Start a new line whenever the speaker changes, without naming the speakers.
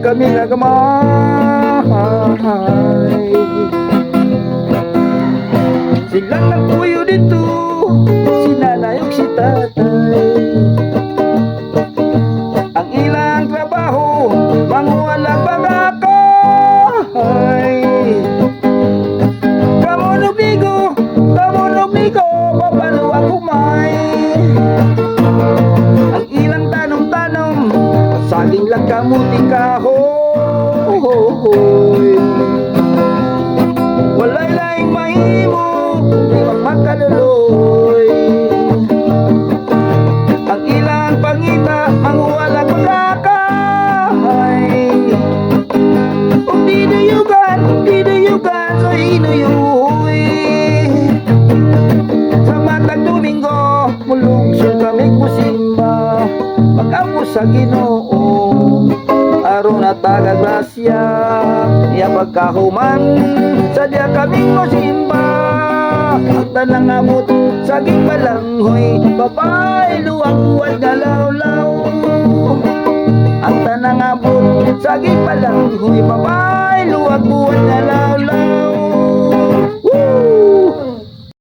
kami nagamay. Silang nagpuyo dito, si nanay ug si tatay. Ang ilang trabaho, manguwalang pagkakay. Kamunog nigo, babaluang kumay. Ang ilang tanom-tanom, saging lang kamuting kahoy. Walay laing mahimo, di magmakaluloy. Ang ilang pangita, manguwalang pagkakay. Kung di dayugan, so inuyuy. Sa matang Domingo, mulungsod kami kusimba. Pag-amo sa Ginoo, aron na taga-grasya. Iya pagkahuman, sadya kaming musimba. Ang tanang amot, saging balanghoy, babae luwag-uwad nga lawlaw. Ang tanang amot, saging balanghoy, babae luwag-uwad nga lawlaw.